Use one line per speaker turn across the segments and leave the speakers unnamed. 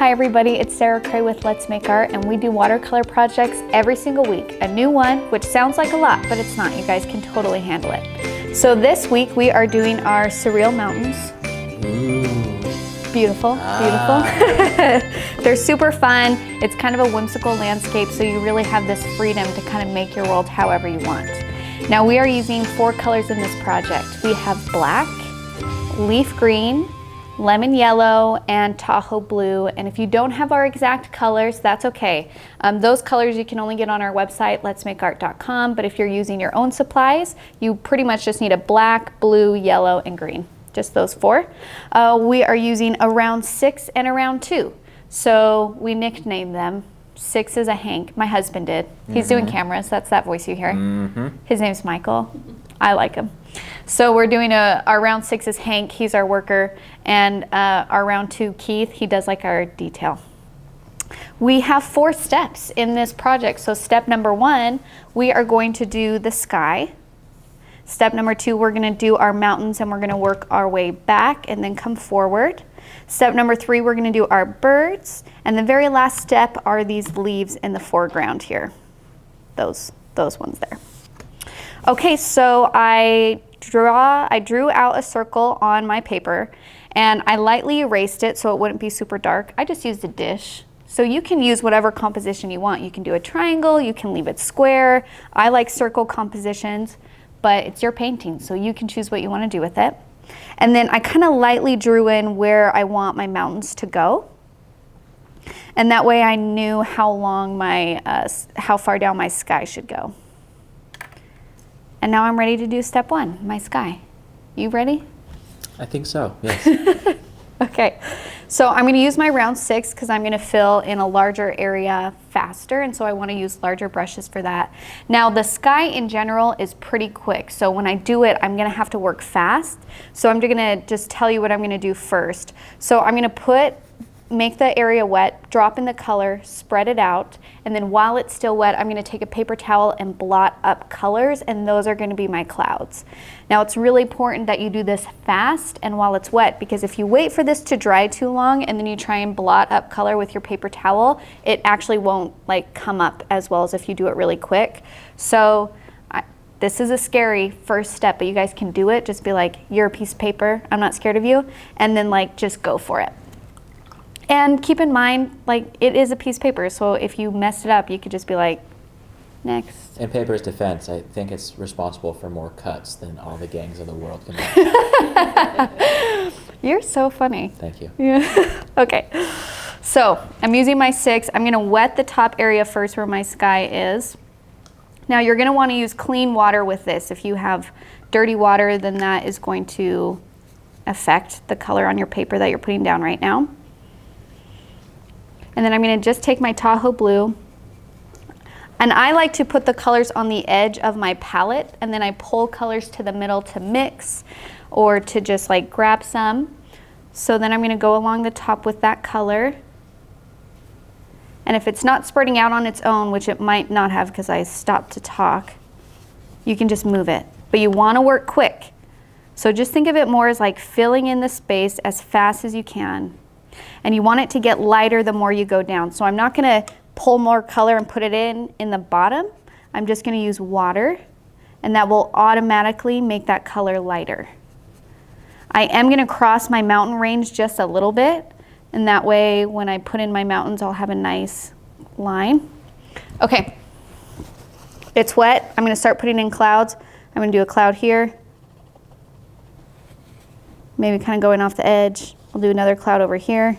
Hi everybody, it's Sarah Cray with Let's Make Art, and we do watercolor projects every single week. A new one, which sounds like a lot, but it's not. You guys can totally handle it. So this week we are doing our Surreal mountains.
Ooh.
Beautiful, beautiful. They're super fun. It's kind of a whimsical landscape, so you really have this freedom to kind of make your world however you want. Now we are using 4 colors in this project. We have black, leaf green, lemon yellow, and Tahoe blue. And if you don't have our exact colors, that's okay. Those colors you can only get on our website, letsmakeart.com, but if you're using your own supplies, you pretty much just need a black, blue, yellow, and green. Just those 4. We are using a round 6 and a round 2. So we nicknamed them. 6 is a Hank. My husband did. He's doing cameras. That's that voice you hear. His name's Michael. I like him. So we're doing our round 6 is Hank. He's our worker. And our round 2, Keith, he does like our detail. We have 4 steps in this project. So step number 1, we are going to do the sky. Step number 2, we're going to do our mountains, and we're going to work our way back and then come forward. Step number 3, we're going to do our birds. And the very last step are these leaves in the foreground here. Those ones there. Okay, so I drew out a circle on my paper, and I lightly erased it so it wouldn't be super dark. I just used a dish. So you can use whatever composition you want. You can do a triangle, you can leave it square. I like circle compositions, but it's your painting, so you can choose what you want to do with it. And then I kind of lightly drew in where I want my mountains to go. And that way I knew how long how far down my sky should go. And now I'm ready to do step 1, my sky. You ready?
I think so, yes.
Okay, so I'm going to use my round 6 because I'm going to fill in a larger area faster, and so I want to use larger brushes for that. Now the sky in general is pretty quick, so when I do it I'm going to have to work fast. So I'm going to just tell you what I'm going to do first. So I'm going to make the area wet, drop in the color, spread it out, and then while it's still wet, I'm going to take a paper towel and blot up colors, and those are going to be my clouds. Now it's really important that you do this fast and while it's wet, because if you wait for this to dry too long and then you try and blot up color with your paper towel, it actually won't come up as well as if you do it really quick. So this is a scary first step, but you guys can do it. Just be like, you're a piece of paper, I'm not scared of you, and then just go for it. And keep in mind, it is a piece of paper, so if you messed it up, you could just be like, next.
In paper's defense, I think it's responsible for more cuts than all the gangs of the world can make.
You're so funny.
Thank you.
Yeah. Okay, so I'm using my 6. I'm going to wet the top area first where my sky is. Now you're going to want to use clean water with this. If you have dirty water, then that is going to affect the color on your paper that you're putting down right now. And then I'm going to just take my Tahoe blue, and I like to put the colors on the edge of my palette, and then I pull colors to the middle to mix or to just grab some. So then I'm going to go along the top with that color. And if it's not spreading out on its own, which it might not have because I stopped to talk, you can just move it. But you want to work quick. So just think of it more as filling in the space as fast as you can. And you want it to get lighter the more you go down. So I'm not going to pull more color and put it in the bottom. I'm just going to use water, and that will automatically make that color lighter. I am going to cross my mountain range just a little bit, and that way when I put in my mountains I'll have a nice line. Okay, it's wet. I'm going to start putting in clouds. I'm going to do a cloud here, maybe kind of going off the edge. I'll do another cloud over here.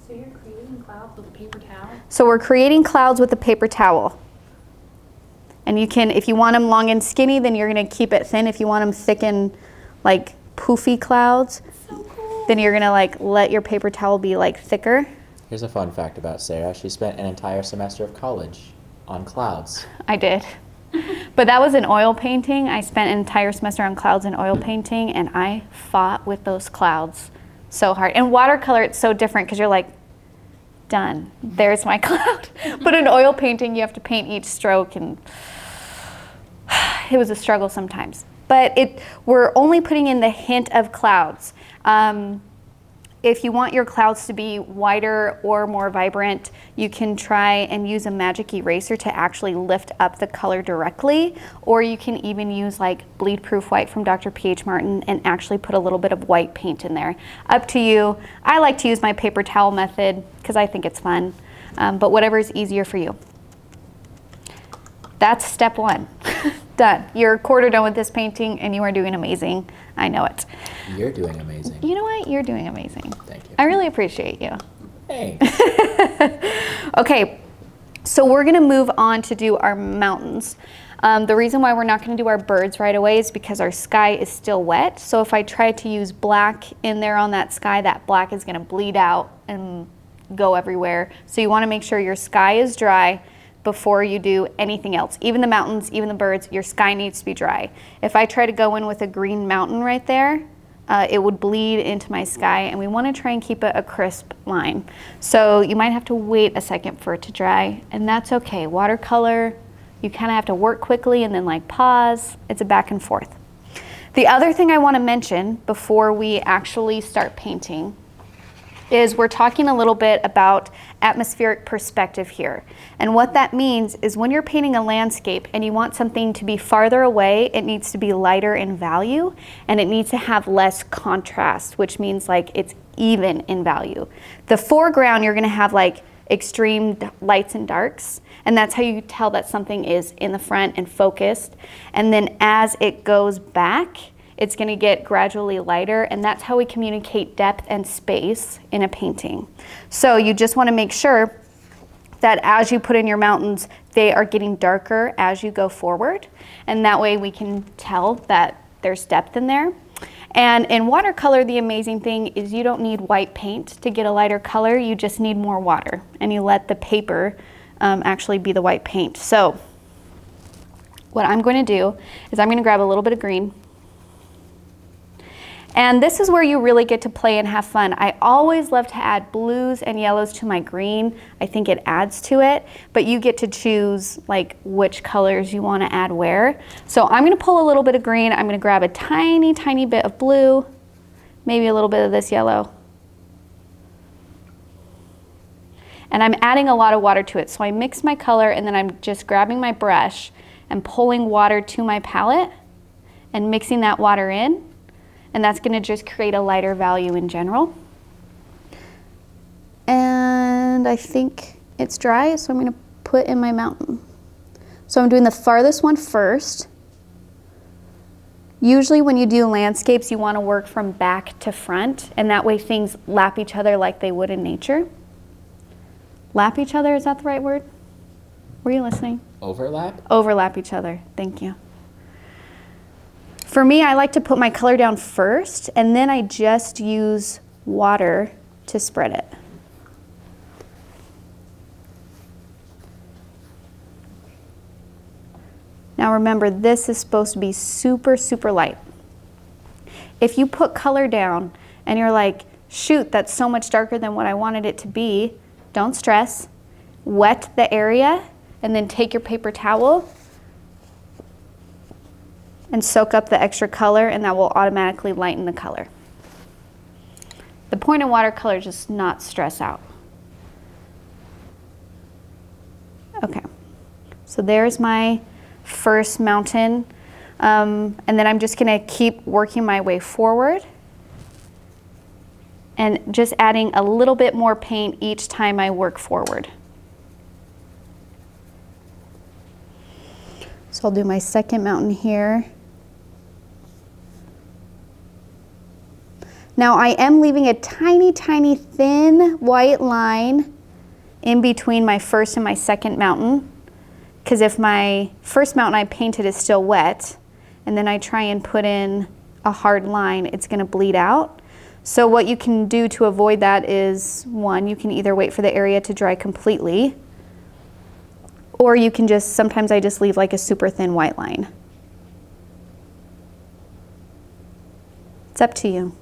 So you're creating clouds with a paper towel?
So we're creating clouds with a paper towel. And you can, if you want them long and skinny, then you're going to keep it thin. If you want them thick and poofy clouds,
so cool.
Then you're going to let your paper towel be thicker.
Here's a fun fact about Sarah. She spent an entire semester of college on clouds.
I did. But that was an oil painting. I spent an entire semester on clouds and oil painting, and I fought with those clouds so hard. And watercolor, it's so different because you're done. There's my cloud. But in oil painting, you have to paint each stroke, and it was a struggle sometimes. But we're only putting in the hint of clouds. if you want your clouds to be whiter or more vibrant, you can try and use a magic eraser to actually lift up the color directly, or you can even use like bleed proof white from Dr. P.H. Martin and actually put a little bit of white paint in there. Up to you. I like to use my paper towel method because I think it's fun, but whatever is easier for you. That's step one. Done. You're quarter done with this painting and you are doing amazing. I know it.
You're doing amazing.
You know what? You're doing amazing.
Thank you.
I really appreciate you.
Thanks.
Okay, so we're gonna move on to do our mountains. The reason why we're not gonna do our birds right away is because our sky is still wet. So if I try to use black in there on that sky, that black is gonna bleed out and go everywhere. So you wanna make sure your sky is dry before you do anything else. Even the mountains, even the birds, your sky needs to be dry. If I try to go in with a green mountain right there, it would bleed into my sky, and we want to try and keep it a crisp line. So you might have to wait a second for it to dry, and that's okay. Watercolor, you kind of have to work quickly and then like pause. It's a back and forth. The other thing I want to mention before we actually start painting is we're talking a little bit about atmospheric perspective here. And what that means is when you're painting a landscape and you want something to be farther away, it needs to be lighter in value and it needs to have less contrast, which means like it's even in value. The foreground, you're gonna have like extreme lights and darks, and that's how you tell that something is in the front and focused. And then as it goes back, it's going to get gradually lighter, and that's how we communicate depth and space in a painting. So you just want to make sure that as you put in your mountains, they are getting darker as you go forward, and that way we can tell that there's depth in there. And in watercolor, the amazing thing is you don't need white paint to get a lighter color, you just need more water, and you let the paper actually be the white paint. So what I'm going to do is I'm going to grab a little bit of green. And this is where you really get to play and have fun. I always love to add blues and yellows to my green. I think it adds to it, but you get to choose like which colors you want to add where. So I'm going to pull a little bit of green. I'm going to grab a tiny, tiny bit of blue, maybe a little bit of this yellow. And I'm adding a lot of water to it. So I mix my color and then I'm just grabbing my brush and pulling water to my palette and mixing that water in. And that's going to just create a lighter value in general. And I think it's dry, so I'm going to put in my mountain. So I'm doing the farthest one first. Usually when you do landscapes, you want to work from back to front, and that way things lap each other like they would in nature. Lap each other, is that the right word? Were you listening?
Overlap?
Overlap each other, thank you. For me, I like to put my color down first, and then I just use water to spread it. Now remember, this is supposed to be super, super light. If you put color down and you're like, shoot, that's so much darker than what I wanted it to be, don't stress. Wet the area, and then take your paper towel and soak up the extra color, and that will automatically lighten the color. The point of watercolor is just not stress out. Okay, so there's my first mountain, and then I'm just gonna keep working my way forward and just adding a little bit more paint each time I work forward. So I'll do my second mountain here. Now I am leaving a tiny, tiny thin white line in between my first and my second mountain, because if my first mountain I painted is still wet, and then I try and put in a hard line, it's gonna bleed out. So what you can do to avoid that is, one, you can either wait for the area to dry completely, or you can just, sometimes I just leave like a super thin white line. It's up to you.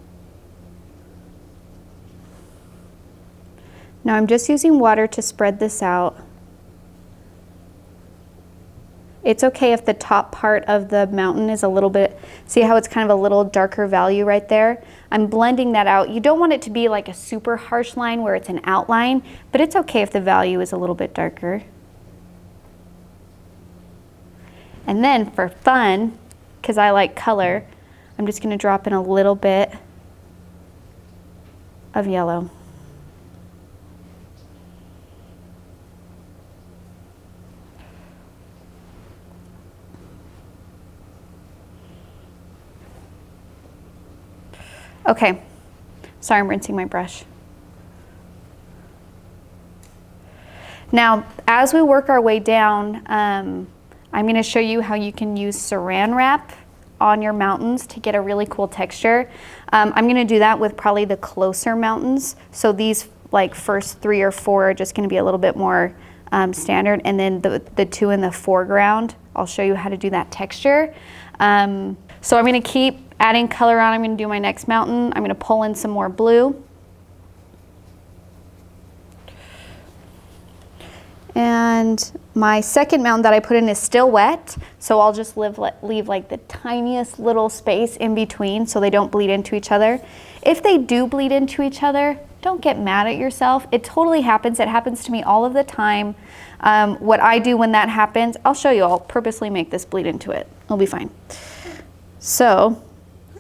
Now I'm just using water to spread this out. It's okay if the top part of the mountain is a little bit, see how it's kind of a little darker value right there? I'm blending that out. You don't want it to be like a super harsh line where it's an outline, but it's okay if the value is a little bit darker. And then for fun, because I like color, I'm just gonna drop in a little bit of yellow. Okay, sorry, I'm rinsing my brush. Now, as we work our way down, I'm going to show you how you can use saran wrap on your mountains to get a really cool texture. I'm going to do that with probably the closer mountains. So these like first 3 or 4 are just going to be a little bit more standard, and then the 2 in the foreground, I'll show you how to do that texture. So I'm going to keep adding color on. I'm going to do my next mountain. I'm going to pull in some more blue. And my second mountain that I put in is still wet, so I'll just leave like the tiniest little space in between so they don't bleed into each other. If they do bleed into each other, don't get mad at yourself. It totally happens. It happens to me all of the time. What I do when that happens, I'll show you. I'll purposely make this bleed into it. It'll be fine. So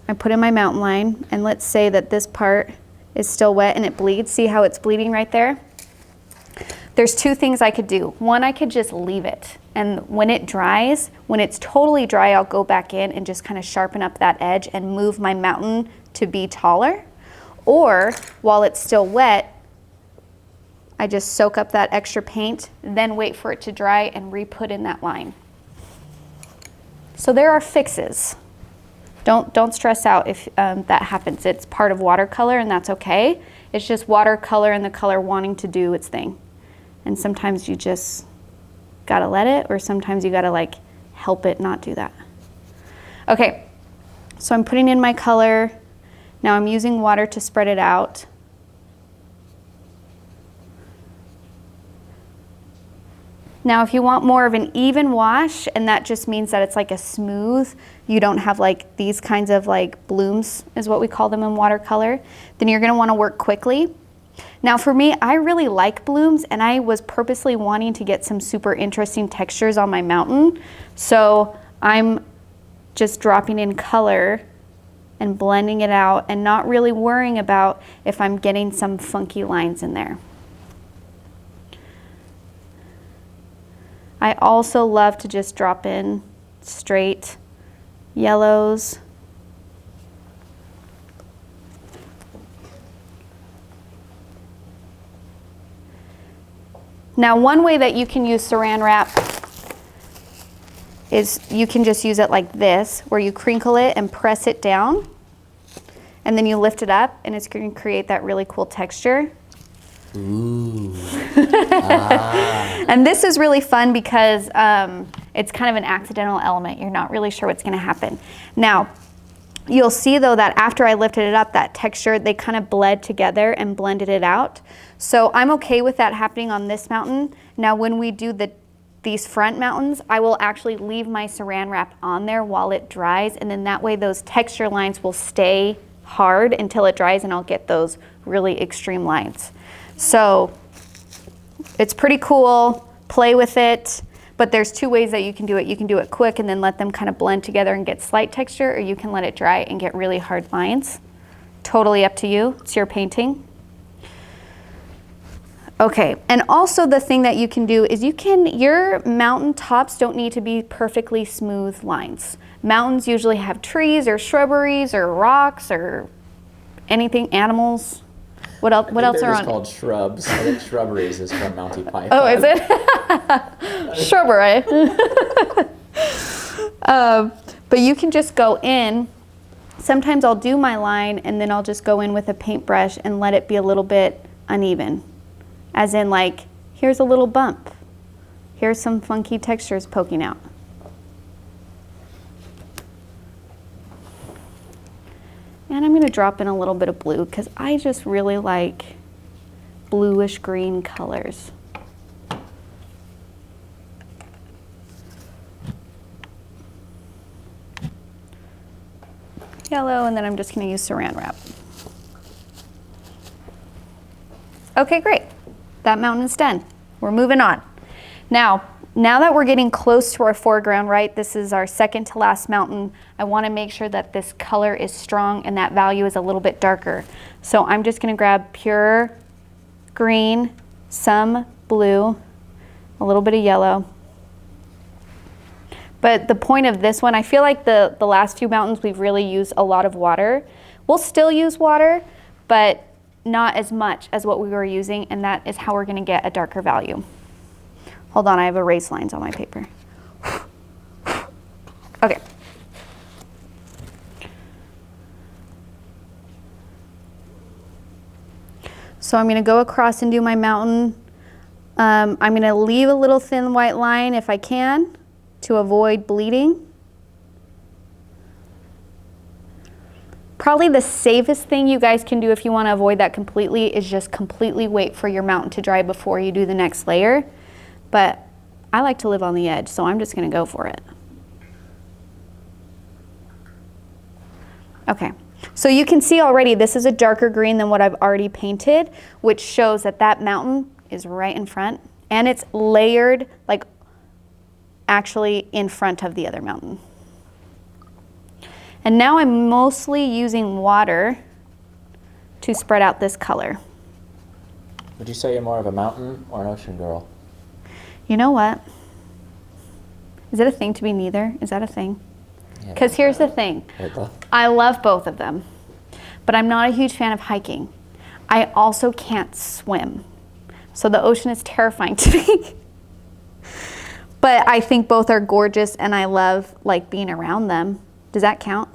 I put in my mountain line, and let's say that this part is still wet and it bleeds. See how it's bleeding right there? There's 2 things I could do. One, I could just leave it, and when it dries, when it's totally dry, I'll go back in and just kind of sharpen up that edge and move my mountain to be taller. Or while it's still wet, I just soak up that extra paint, then wait for it to dry and re-put in that line. So there are fixes. Don't stress out if that happens. It's part of watercolor, and that's okay. It's just watercolor and the color wanting to do its thing. And sometimes you just gotta let it, or sometimes you gotta like help it not do that. Okay, so I'm putting in my color. Now I'm using water to spread it out. Now if you want more of an even wash, and that just means that it's like a smooth, you don't have like these kinds of like blooms is what we call them in watercolor, then you're gonna wanna work quickly. Now for me, I really like blooms, and I was purposely wanting to get some super interesting textures on my mountain. So I'm just dropping in color and blending it out and not really worrying about if I'm getting some funky lines in there. I also love to just drop in straight yellows. Now, one way that you can use saran wrap is you can just use it like this, where you crinkle it and press it down, and then you lift it up, and it's going to create that really cool texture.
Ooh.
And this is really fun because it's kind of an accidental element. You're not really sure what's going to happen. Now, you'll see though that after I lifted it up, that texture, they kind of bled together and blended it out. So I'm okay with that happening on this mountain. Now when we do these front mountains, I will actually leave my saran wrap on there while it dries, and then that way those texture lines will stay hard until it dries, and I'll get those really extreme lines. So it's pretty cool, play with it. But there's 2 ways that you can do it. You can do it quick and then let them kind of blend together and get slight texture, or you can let it dry and get really hard lines. Totally up to you. It's your painting. Okay, and also the thing that you can do is your mountain tops don't need to be perfectly smooth lines. Mountains usually have trees or shrubberies or rocks or anything, animals. What else are on?
Called shrubs. I think shrubberies is from Monty Python.
Oh, is it? Shrubbery. But you can just go in. Sometimes I'll do my line and then I'll just go in with a paintbrush and let it be a little bit uneven. As in like, here's a little bump. Here's some funky textures poking out. And I'm going to drop in a little bit of blue because I just really like bluish green colors. yellow, and then I'm just gonna use Saran wrap. Okay, great. That mountain is done. We're moving on. Now that we're getting close to our foreground, right, this is our second to last mountain, I wanna make sure that this color is strong and that value is a little bit darker. So I'm just gonna grab pure green, some blue, a little bit of yellow. But the point of this one, I feel like the last few mountains we've really used a lot of water. We'll still use water, but not as much as what we were using, and that is how we're gonna get a darker value. Hold on, I have erase lines on my paper. Okay. So I'm gonna go across and do my mountain. I'm gonna leave a little thin white line if I can to avoid bleeding. Probably the safest thing you guys can do if you wanna avoid that completely is just completely wait for your mountain to dry before you do the next layer. But I like to live on the edge, so I'm just gonna go for it. Okay, so you can see already this is a darker green than what I've already painted, which shows that that mountain is right in front, and it's layered like actually in front of the other mountain. And now I'm mostly using water to spread out this color.
Would you say you're more of a mountain or an ocean girl?
You know what? Is it a thing to be neither? Is that a thing? Because here's the thing. I love both of them, but I'm not a huge fan of hiking. I also can't swim. So the ocean is terrifying to me. But I think both are gorgeous and I love like being around them. Does that count?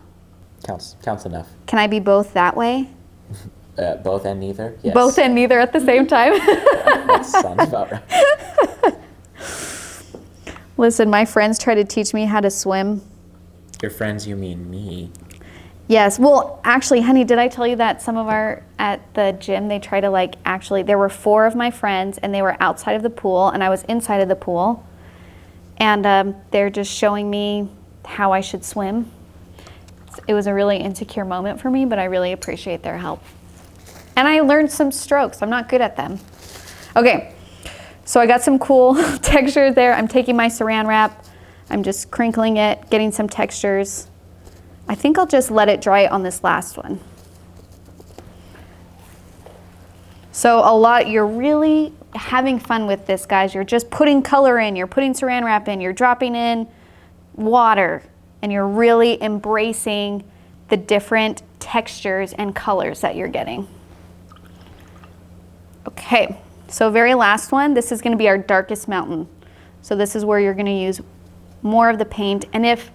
Counts enough.
Can I be both that way?
Both and neither? Yes.
Both and neither at the same time?
That sounds about right.
Listen, my friends try to teach me how to swim.
Your friends, you mean me?
Yes, well, actually, honey, did I tell you that at the gym, they try to there were 4 of my friends and they were outside of the pool and I was inside of the pool. And they're just showing me how I should swim. It was a really insecure moment for me, but I really appreciate their help. And I learned some strokes. I'm not good at them. Okay, so I got some cool texture there. I'm taking my Saran wrap. I'm just crinkling it, getting some textures. I think I'll just let it dry on this last one. So you're really having fun with this, guys. You're just putting color in, you're putting Saran wrap in, you're dropping in water, and you're really embracing the different textures and colors that you're getting. Okay, so very last one, this is gonna be our darkest mountain. So this is where you're gonna use more of the paint. And if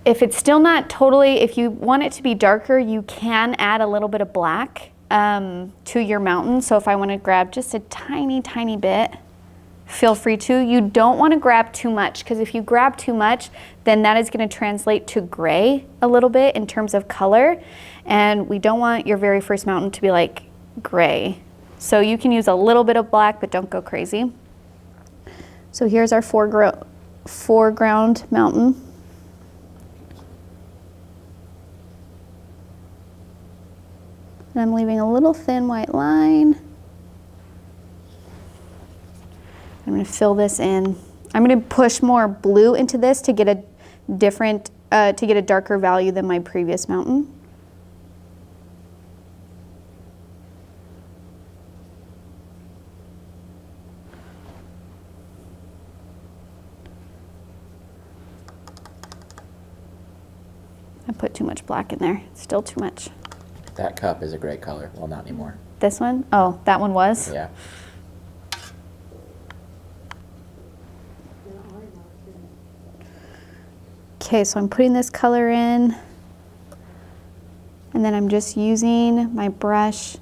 it's still not totally, if you want it to be darker, you can add a little bit of black to your mountain. So if I want to grab just a tiny, tiny bit, feel free to. You don't want to grab too much, because if you grab too much, then that is going to translate to gray a little bit in terms of color. And we don't want your very first mountain to be like gray. So you can use a little bit of black, but don't go crazy. So here's our foreground mountain. And I'm leaving a little thin white line. I'm going to fill this in. I'm going to push more blue into this to get a different, to get a darker value than my previous mountain. I put too much black in there. It's still too much.
That cup is a great color. Well, not anymore.
This one? Oh, that one was?
Yeah.
Okay, so I'm putting this color in, and then I'm just using my brush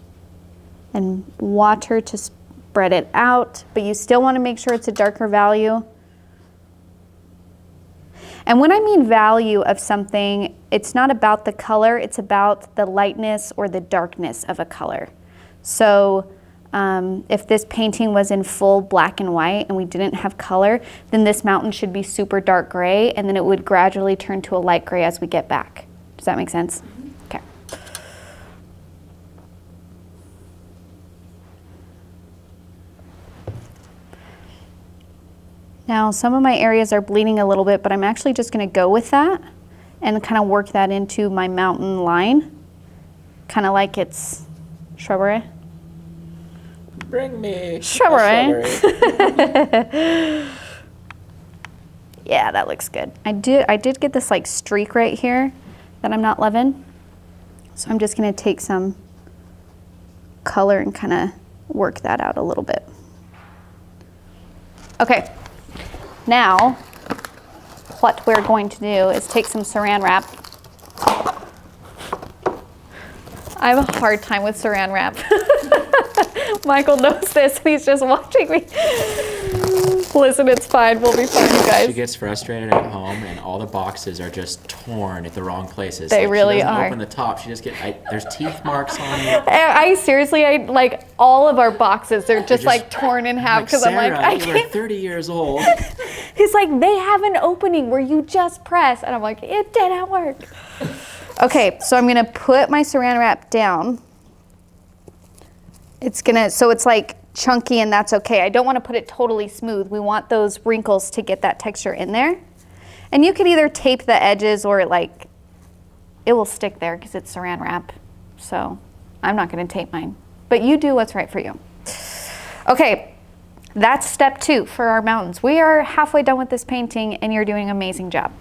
and water to spread it out, but you still want to make sure it's a darker value. And when I mean value of something, it's not about the color, it's about the lightness or the darkness of a color. So if this painting was in full black and white and we didn't have color, then this mountain should be super dark gray, and then it would gradually turn to a light gray as we get back. Does that make sense? Okay. Now, some of my areas are bleeding a little bit, but I'm actually just going to go with that and kind of work that into my mountain line, kind of like it's shrubbery.
Bring me
Shrubbery. Yeah, that looks good. I did get this like streak right here that I'm not loving. So I'm just going to take some color and kind of work that out a little bit. Okay. Now, what we're going to do is take some saran wrap. I have a hard time with saran wrap. Michael knows this and he's just watching me. Listen, it's fine. We'll be fine, you guys.
She gets frustrated at home and all the boxes are just torn at the wrong places.
They really
she doesn't
are.
Open the top. She just there's teeth marks on it.
I seriously, like all of our boxes, they're just like torn in half because I'm like, I
you
can't.
were 30 years old.
He's like, they have an opening where you just press. And I'm like, it didn't work. Okay, so I'm gonna put my saran wrap down. So it's like chunky and that's okay. I don't wanna put it totally smooth. We want those wrinkles to get that texture in there. And you can either tape the edges or like, it will stick there because it's saran wrap. So I'm not gonna tape mine, but you do what's right for you. Okay, that's step 2 for our mountains. We are halfway done with this painting and you're doing an amazing job.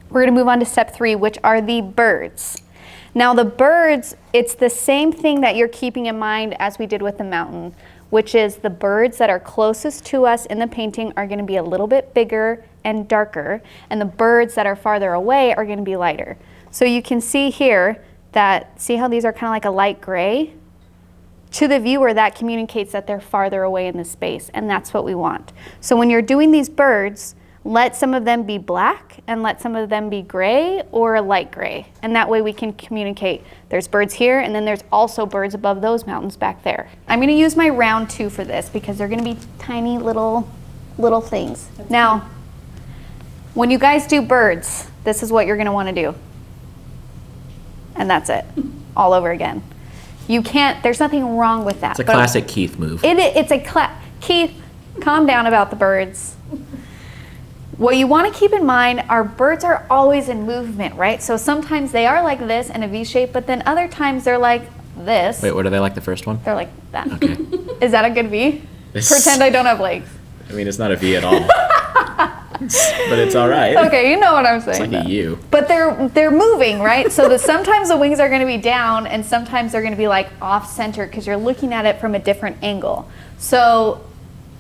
We're gonna move on to step 3, which are the birds. Now the birds, it's the same thing that you're keeping in mind as we did with the mountain, which is the birds that are closest to us in the painting are gonna be a little bit bigger and darker, and the birds that are farther away are gonna be lighter. So you can see here that, see how these are kind of like a light gray? To the viewer, that communicates that they're farther away in the space, and that's what we want. So when you're doing these birds, let some of them be black and let some of them be gray or light gray. And that way we can communicate there's birds here and then there's also birds above those mountains back there. I'm gonna use my round 2 for this because they're gonna be tiny little things. Now, when you guys do birds, this is what you're gonna wanna do. And that's it, all over again. You can't, there's nothing wrong with that.
It's a classic Keith move.
Keith, calm down about the birds. What you want to keep in mind, our birds are always in movement, right? So sometimes they are like this in a V shape, but then other times they're like this.
Wait, what are they like the first one?
They're like that.
Okay.
Is that a good V? Pretend I don't have legs.
I mean, it's not a V at all. But it's all right.
Okay, you know what I'm saying.
It's like a U.
But they're moving, right? So sometimes the wings are going to be down and sometimes they're going to be like off center because you're looking at it from a different angle. So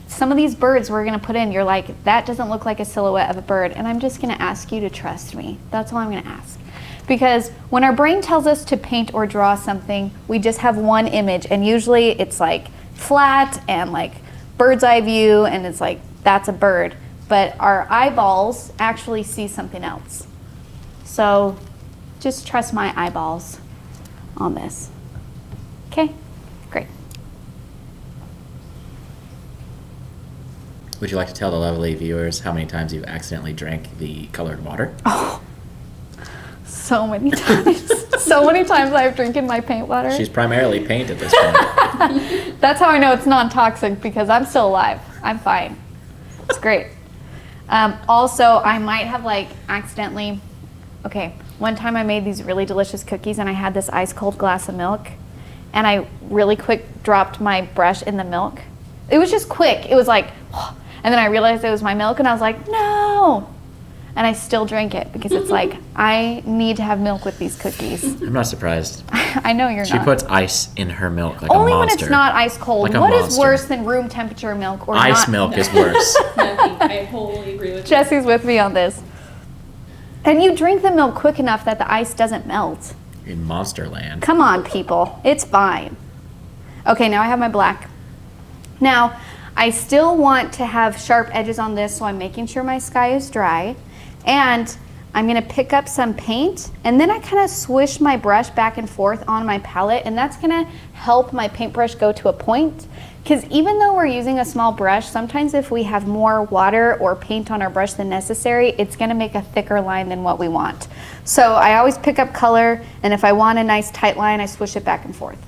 some of these birds we're gonna put in, you're like, that doesn't look like a silhouette of a bird, and I'm just gonna ask you to trust me. That's all I'm gonna ask. Because when our brain tells us to paint or draw something, we just have one image, and usually it's like flat and like bird's eye view, and it's like, that's a bird. But our eyeballs actually see something else. So just trust my eyeballs on this. Okay, great.
Would you like to tell the lovely viewers how many times you've accidentally drank the colored water?
Oh, so many times. So many times I've drinking my paint water.
She's primarily paint at this point.
That's how I know it's non-toxic because I'm still alive. I'm fine. It's great. Also, I might have like accidentally, okay, one time I made these really delicious cookies and I had this ice cold glass of milk and I really quick dropped my brush in the milk. It was just quick. It was like, and then I realized it was my milk and I was like, no. And I still drink it because it's like, I need to have milk with these cookies.
I'm not surprised.
I know you're
She
not.
puts ice in her milk like
Only
a monster.
when it's not ice cold.
Like a
What is
monster.
worse than room temperature milk or
Ice
not?
milk is worse.
I wholly agree with you.
Jesse's with me on this. And you drink the milk quick enough that the ice doesn't melt.
In monster land.
Come on, people. It's fine. Okay, now I have my black. Now, I still want to have sharp edges on this, so I'm making sure my sky is dry. And I'm gonna pick up some paint, and then I kind of swish my brush back and forth on my palette, and that's gonna help my paintbrush go to a point. Because even though we're using a small brush, sometimes if we have more water or paint on our brush than necessary, it's gonna make a thicker line than what we want. So I always pick up color, and if I want a nice tight line, I swish it back and forth.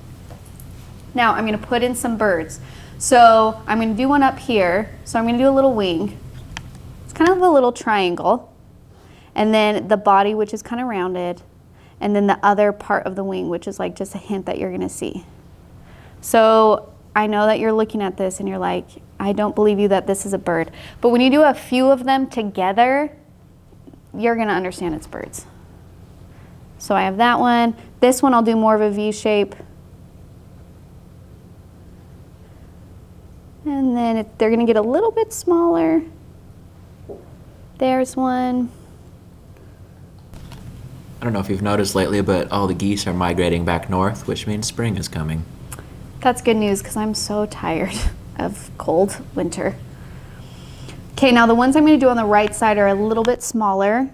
Now I'm gonna put in some birds. So I'm gonna do one up here. So I'm gonna do a little wing. It's kind of a little triangle. And then the body, which is kind of rounded, and then the other part of the wing, which is like just a hint that you're gonna see. So I know that you're looking at this and you're like, I don't believe you that this is a bird. But when you do a few of them together, you're gonna understand it's birds. So I have that one. This one I'll do more of a V shape. And then they're gonna get a little bit smaller. There's one.
I don't know if you've noticed lately, but all the geese are migrating back north, which means spring is coming.
That's good news because I'm so tired of cold winter. Okay, now the ones I'm going to do on the right side are a little bit smaller.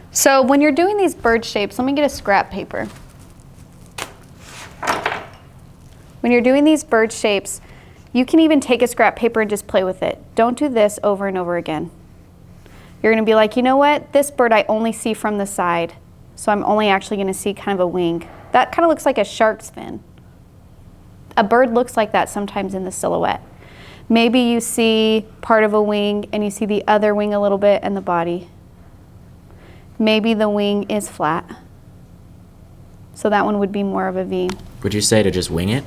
So when you're doing these bird shapes, let me get a scrap paper. When you're doing these bird shapes, you can even take a scrap paper and just play with it. Don't do this over and over again. You're gonna be like, you know what? This bird I only see from the side, so I'm only actually gonna see kind of a wing. That kind of looks like a shark's fin. A bird looks like that sometimes in the silhouette. Maybe you see part of a wing and you see the other wing a little bit and the body. Maybe the wing is flat. So that one would be more of a V.
Would you say to just wing it?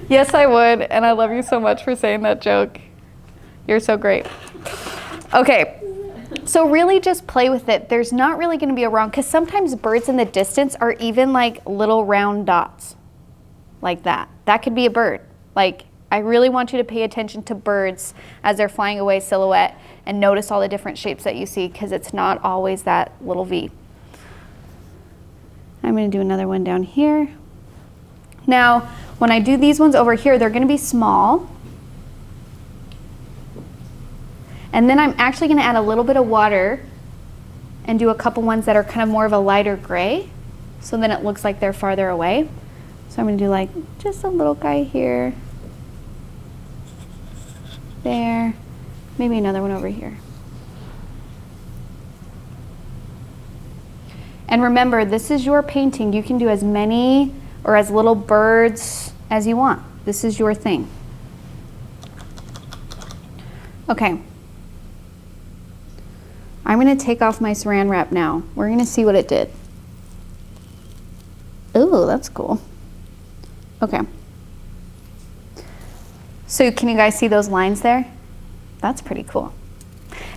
Yes, I would, and I love you so much for saying that joke. You're so great. Okay, so really just play with it. There's not really gonna be a wrong, because sometimes birds in the distance are even like little round dots, like that. That could be a bird. Like, I really want you to pay attention to birds as they're flying away silhouette and notice all the different shapes that you see, because it's not always that little V. I'm gonna do another one down here. Now, when I do these ones over here, they're gonna be small. And then I'm actually gonna add a little bit of water and do a couple ones that are kind of more of a lighter gray. So then it looks like they're farther away. So I'm gonna do like just a little guy here. There, maybe another one over here. And remember, this is your painting. You can do as many or as little birds as you want. This is your thing. Okay. I'm gonna take off my saran wrap now. We're gonna see what it did. Ooh, that's cool. Okay. So can you guys see those lines there? That's pretty cool.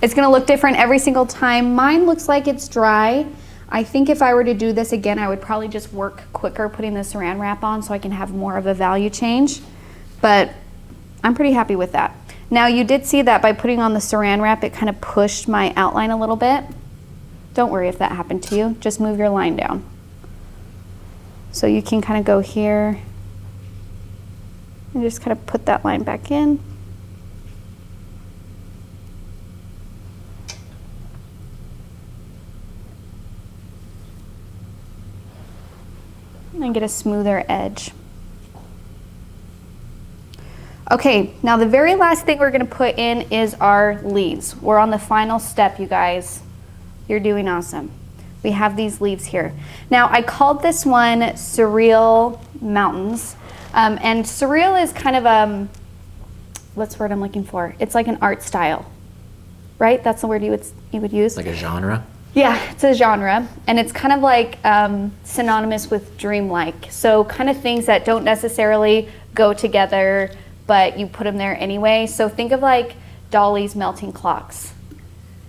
It's gonna look different every single time. Mine looks like it's dry. I think if I were to do this again, I would probably just work quicker putting the saran wrap on so I can have more of a value change. But I'm pretty happy with that. Now you did see that by putting on the saran wrap, it kind of pushed my outline a little bit. Don't worry if that happened to you. Just move your line down. So you can kind of go here and just kind of put that line back in. And get a smoother edge. Okay, now the very last thing we're gonna put in is our leaves. We're on the final step, you guys. You're doing awesome. We have these leaves here. Now I called this one Surreal Mountains. And Surreal is kind of, what's the word I'm looking for? It's like an art style, right? That's the word you would use?
Like a genre?
Yeah, it's a genre, and it's kind of like synonymous with dreamlike. So kind of things that don't necessarily go together, but you put them there anyway. So think of like Dali's melting clocks.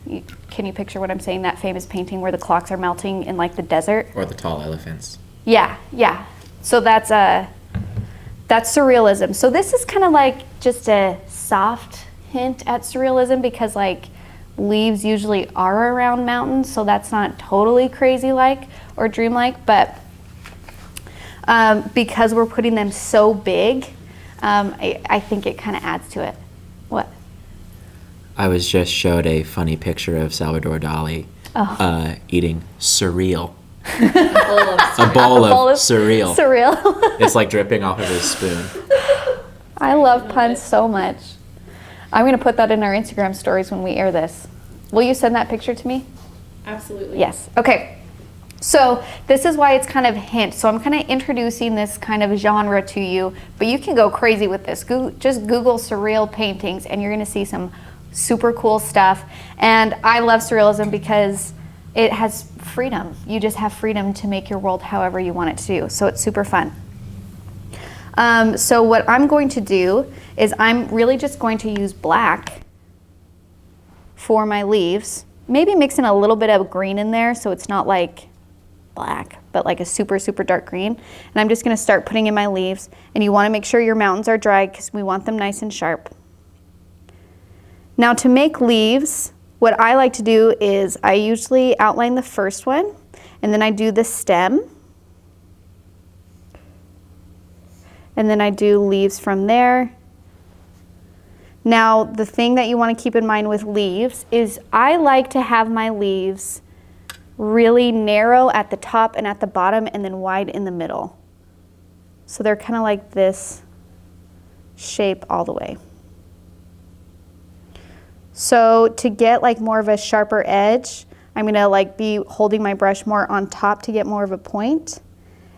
Can you picture what I'm saying? That famous painting where the clocks are melting in like the desert?
Or the tall elephants.
Yeah, yeah. So that's surrealism. So this is kind of like just a soft hint at surrealism, because like leaves usually are around mountains, so that's not totally crazy like or dreamlike, but because we're putting them so big, I think it kind of adds to it.
I was just showed a funny picture of Salvador Dali eating Surreal. A bowl of Surreal.
Surreal.
It's like dripping off of his spoon.
I love puns so much. I'm going to put that in our Instagram stories when we air this. Will you send that picture to me?
Absolutely.
Yes. Okay. So this is why it's kind of hint. So I'm kind of introducing this kind of genre to you, but you can go crazy with this. Just Google surreal paintings and you're going to see some super cool stuff. And I love surrealism because it has freedom. You just have freedom to make your world however you want it to do. So it's super fun. So what I'm going to do is I'm really just going to use black for my leaves. Maybe mixing a little bit of green in there so it's not like black, but like a super, super dark green. And I'm just gonna start putting in my leaves. And you wanna make sure your mountains are dry because we want them nice and sharp. Now to make leaves, what I like to do is I usually outline the first one and then I do the stem. And then I do leaves from there. Now, the thing that you want to keep in mind with leaves is I like to have my leaves really narrow at the top and at the bottom and then wide in the middle. So they're kind of like this shape all the way. So to get like more of a sharper edge, I'm going to like be holding my brush more on top to get more of a point.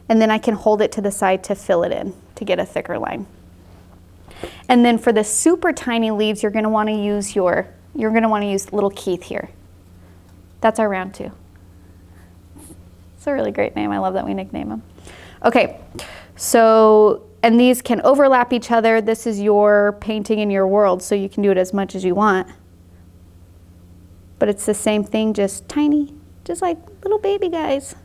And then I can hold it to the side to fill it in to get a thicker line. And then for the super tiny leaves, you're going to want to use little Keith here. That's our round 2. It's a really great name. I love that we nickname them. Okay, so, and these can overlap each other. This is your painting in your world, so you can do it as much as you want. But it's the same thing, just tiny, just like little baby guys.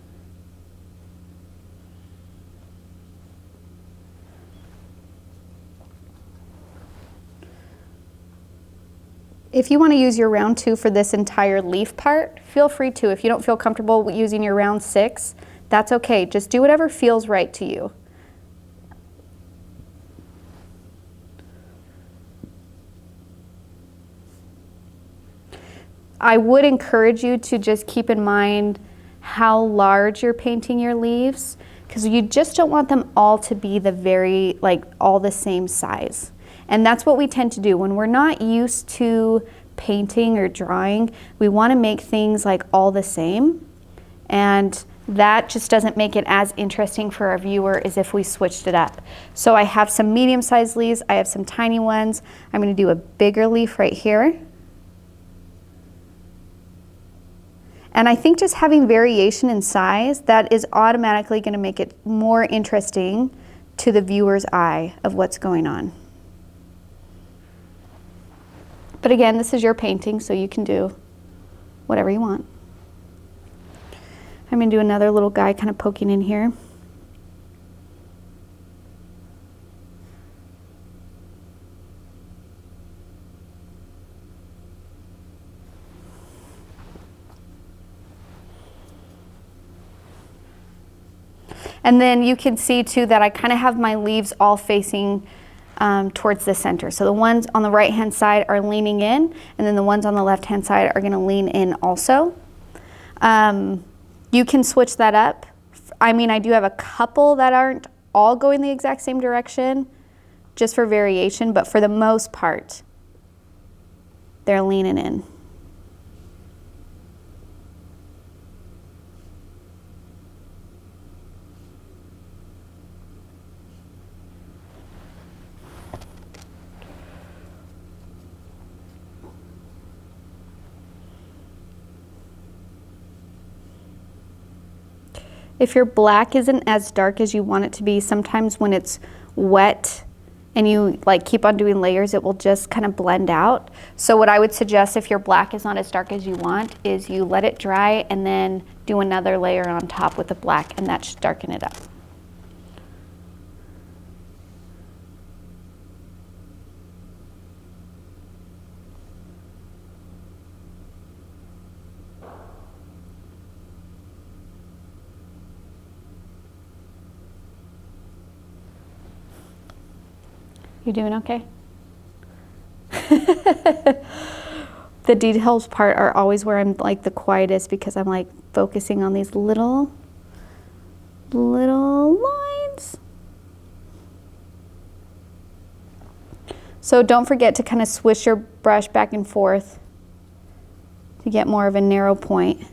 If you want to use your round 2 for this entire leaf part, feel free to. If you don't feel comfortable using your round 6, that's okay. Just do whatever feels right to you. I would encourage you to just keep in mind how large you're painting your leaves, because you just don't want them all to be all the same size. And that's what we tend to do. When we're not used to painting or drawing, we want to make things like all the same. And that just doesn't make it as interesting for our viewer as if we switched it up. So I have some medium-sized leaves. I have some tiny ones. I'm going to do a bigger leaf right here. And I think just having variation in size, that is automatically going to make it more interesting to the viewer's eye of what's going on. But again, this is your painting, so you can do whatever you want. I'm going to do another little guy kind of poking in here. And then you can see too that I kind of have my leaves all facing towards the center. So the ones on the right hand side are leaning in, and then the ones on the left hand side are going to lean in also. You can switch that up. I mean, I do have a couple that aren't all going the exact same direction, just for variation, but for the most part, they're leaning in. If your black isn't as dark as you want it to be, sometimes when it's wet and you like keep on doing layers, it will just kind of blend out. So what I would suggest if your black is not as dark as you want is you let it dry and then do another layer on top with the black, and that should darken it up. You doing okay? The details part are always where I'm like the quietest because I'm like focusing on these little lines. So don't forget to kind of swish your brush back and forth to get more of a narrow point.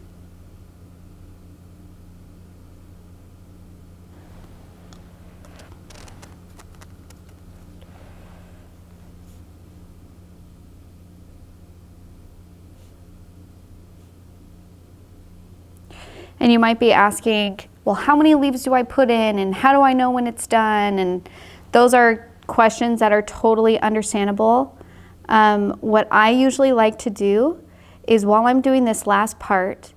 And you might be asking, well, how many leaves do I put in and how do I know when it's done? And those are questions that are totally understandable. What I usually like to do is while I'm doing this last part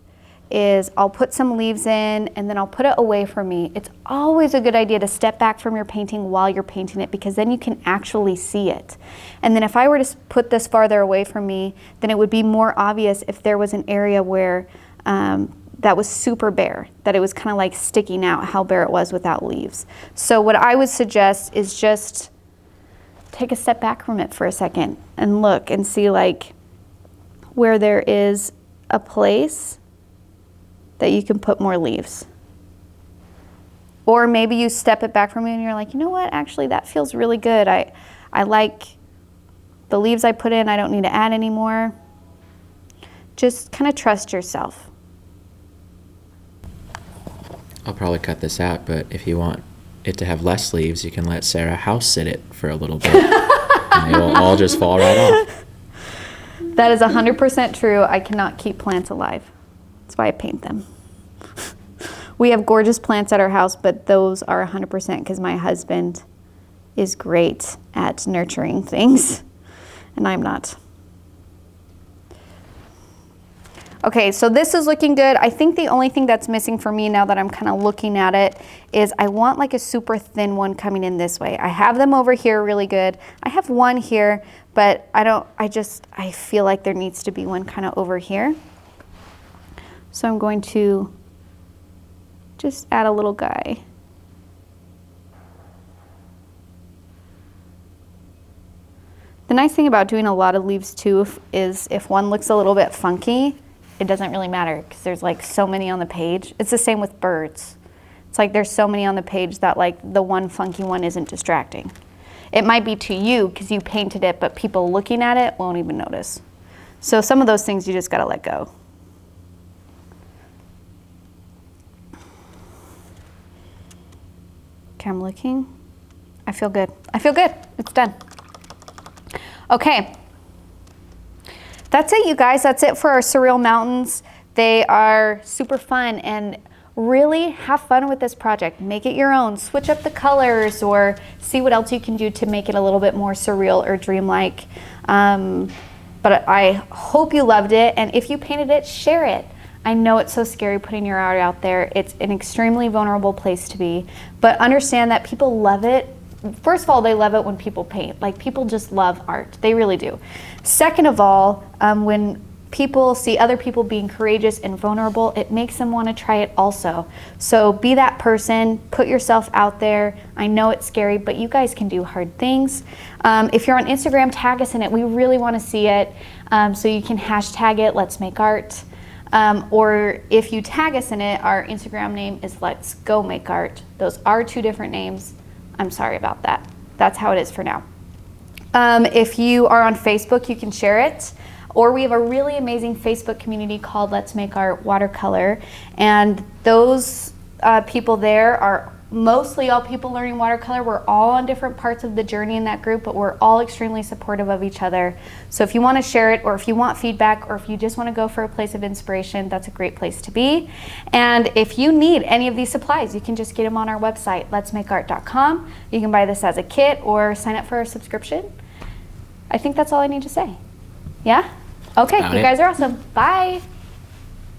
is I'll put some leaves in and then I'll put it away from me. It's always a good idea to step back from your painting while you're painting it because then you can actually see it. And then if I were to put this farther away from me, then it would be more obvious if there was an area where that was super bare, that it was kind of like sticking out how bare it was without leaves. So what I would suggest is just take a step back from it for a second and look and see like where there is a place that you can put more leaves. Or maybe you step it back from you and you're like, you know what, actually that feels really good. I like the leaves I put in, I don't need to add any more. Just kind of trust yourself.
I'll probably cut this out, but if you want it to have less leaves, you can let Sarah house sit it for a little bit. And they will all just fall right off.
That is 100% true. I cannot keep plants alive. That's why I paint them. We have gorgeous plants at our house, but those are 100% because my husband is great at nurturing things, and I'm not. Okay, so this is looking good. I think the only thing that's missing for me now that I'm kind of looking at it is I want like a super thin one coming in this way. I have them over here really good. I have one here, but I feel like there needs to be one kind of over here. So I'm going to just add a little guy. The nice thing about doing a lot of leaves too is if one looks a little bit funky, it doesn't really matter because there's like so many on the page. It's the same with birds. It's like there's so many on the page that like the one funky one isn't distracting. It might be to you because you painted it, but people looking at it won't even notice. So some of those things you just gotta let go. Okay, I'm looking. I feel good. I feel good. It's done. Okay. That's it, you guys. That's it for our Surreal Mountains. They are super fun and really have fun with this project. Make it your own. Switch up the colors or see what else you can do to make it a little bit more surreal or dreamlike. But I hope you loved it. And if you painted it, share it. I know it's so scary putting your art out there. It's an extremely vulnerable place to be. But understand that people love it. First of all, they love it when people paint. Like, people just love art. They really do. Second of all, when people see other people being courageous and vulnerable, it makes them want to try it also. So be that person, put yourself out there. I know it's scary, but you guys can do hard things. If you're on Instagram, tag us in it. We really want to see it. So you can hashtag it, Let's Make Art. Or if you tag us in it, our Instagram name is Let's Go Make Art. Those are two different names. I'm sorry about that. That's how it is for now. If you are on Facebook, you can share it. Or we have a really amazing Facebook community called Let's Make Art Watercolor. And those people there are mostly all people learning watercolor. We're all on different parts of the journey in that group, but we're all extremely supportive of each other. So if you want to share it, or if you want feedback, or if you just want to go for a place of inspiration, that's a great place to be. And if you need any of these supplies, you can just get them on our website, letsmakeart.com. You can buy this as a kit or sign up for a subscription. I think that's all I need to say. Yeah? Okay, you guys are awesome. Bye.